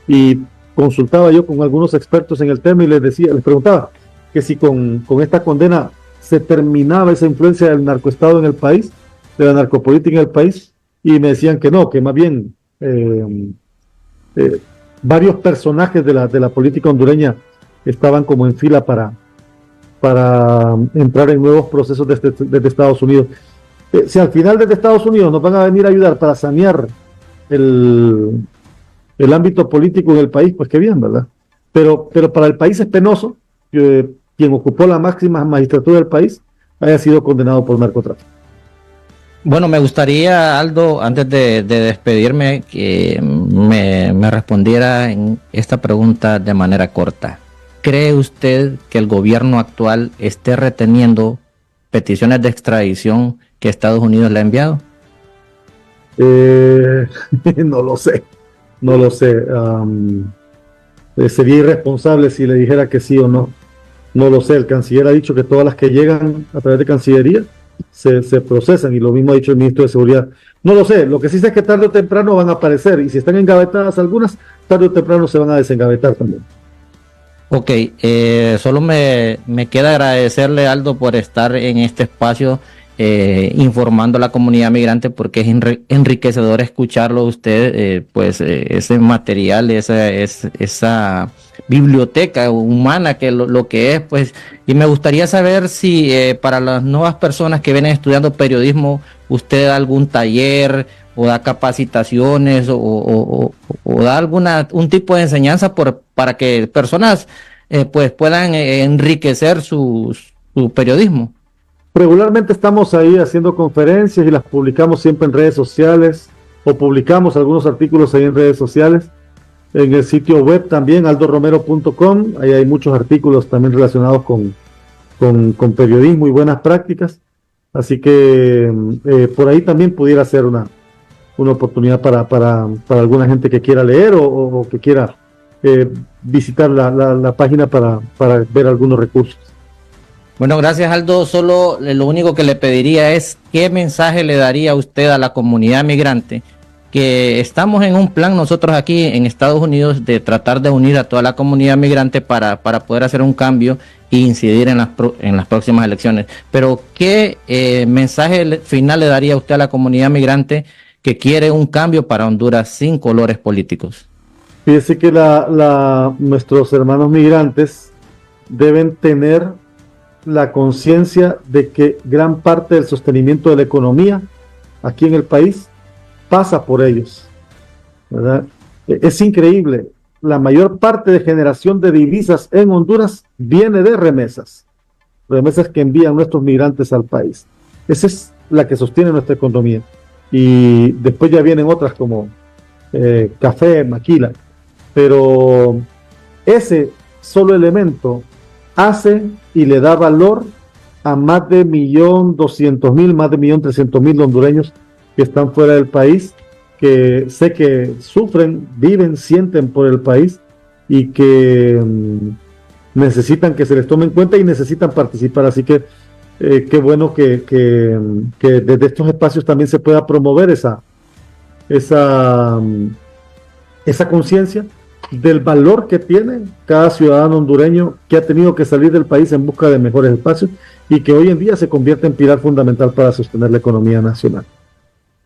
S4: y consultaba yo con algunos expertos en el tema y les preguntaba que si con esta condena se terminaba esa influencia del narcoestado en el país, de la narcopolítica en el país, y me decían que no, que más bien varios personajes de la política hondureña estaban como en fila para entrar en nuevos procesos desde Estados Unidos. Si al final desde Estados Unidos nos van a venir a ayudar para sanear el ámbito político en el país, pues qué bien, ¿verdad? Pero para el país es penoso que quien ocupó la máxima magistratura del país haya sido condenado por narcotráfico.
S2: Bueno, me gustaría, Aldo, antes de despedirme, que me respondiera en esta pregunta de manera corta. ¿Cree usted que el gobierno actual esté reteniendo peticiones de extradición que Estados Unidos le ha enviado?
S4: No lo sé. Sería irresponsable si le dijera que sí o no. No lo sé. El canciller ha dicho que todas las que llegan a través de Cancillería se procesan, y lo mismo ha dicho el ministro de Seguridad. No lo sé. Lo que sí sé es que tarde o temprano van a aparecer, y si están engavetadas algunas, tarde o temprano se van a desengavetar también.
S2: Ok, solo me queda agradecerle, Aldo, por estar en este espacio informando a la comunidad migrante, porque es enriquecedor escucharlo a usted, ese material, esa biblioteca humana que lo que es, pues, y me gustaría saber si para las nuevas personas que vienen estudiando periodismo, usted da algún taller o da capacitaciones o da un tipo de enseñanza para que personas pues puedan enriquecer su periodismo.
S4: Regularmente estamos ahí haciendo conferencias y las publicamos siempre en redes sociales, o publicamos algunos artículos ahí en redes sociales. En el sitio web también, aldoromero.com, ahí hay muchos artículos también relacionados con periodismo y buenas prácticas. Así que por ahí también pudiera ser una oportunidad para alguna gente que quiera leer o que quiera visitar la página para ver algunos recursos.
S2: Bueno, gracias Aldo. Solo lo único que le pediría es qué mensaje le daría usted a la comunidad migrante, que estamos en un plan nosotros aquí en Estados Unidos de tratar de unir a toda la comunidad migrante para poder hacer un cambio e incidir en las próximas elecciones. Pero ¿qué mensaje final le daría usted a la comunidad migrante que quiere un cambio para Honduras sin colores políticos?
S4: Fíjese que nuestros hermanos migrantes deben tener la conciencia de que gran parte del sostenimiento de la economía aquí en el país pasa por ellos, ¿verdad? Es increíble, la mayor parte de generación de divisas en Honduras viene de remesas que envían nuestros migrantes al país. Esa es la que sostiene nuestra economía, y después ya vienen otras como café, maquila, pero ese solo elemento hace y le da valor a más de 1.200.000, más de 1.300.000 hondureños que están fuera del país, que sé que sufren, viven, sienten por el país y que necesitan que se les tome en cuenta y necesitan participar. Así que qué bueno que desde estos espacios también se pueda promover esa conciencia del valor que tiene cada ciudadano hondureño que ha tenido que salir del país en busca de mejores espacios y que hoy en día se convierte en pilar fundamental para sostener la economía nacional.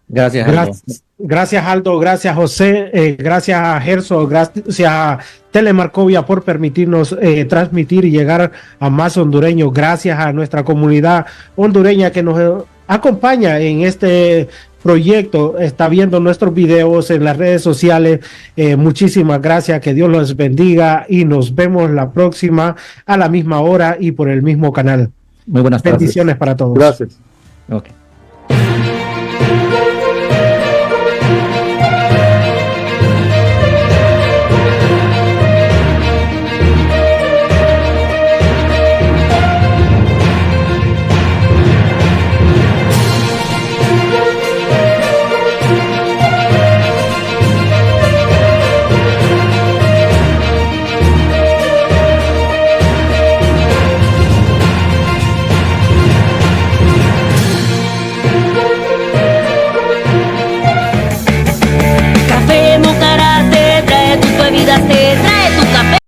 S2: Gracias, Aldo.
S3: Gracias, Aldo. Gracias, José. Gracias a Gerso. Gracias a Telemarcovia por permitirnos transmitir y llegar a más hondureños. Gracias a nuestra comunidad hondureña que nos acompaña en este proyecto, está viendo nuestros videos en las redes sociales. Muchísimas gracias, que Dios los bendiga y nos vemos la próxima a la misma hora y por el mismo canal.
S2: Muy buenas tardes.
S3: Bendiciones para todos.
S4: Gracias.
S2: Okay.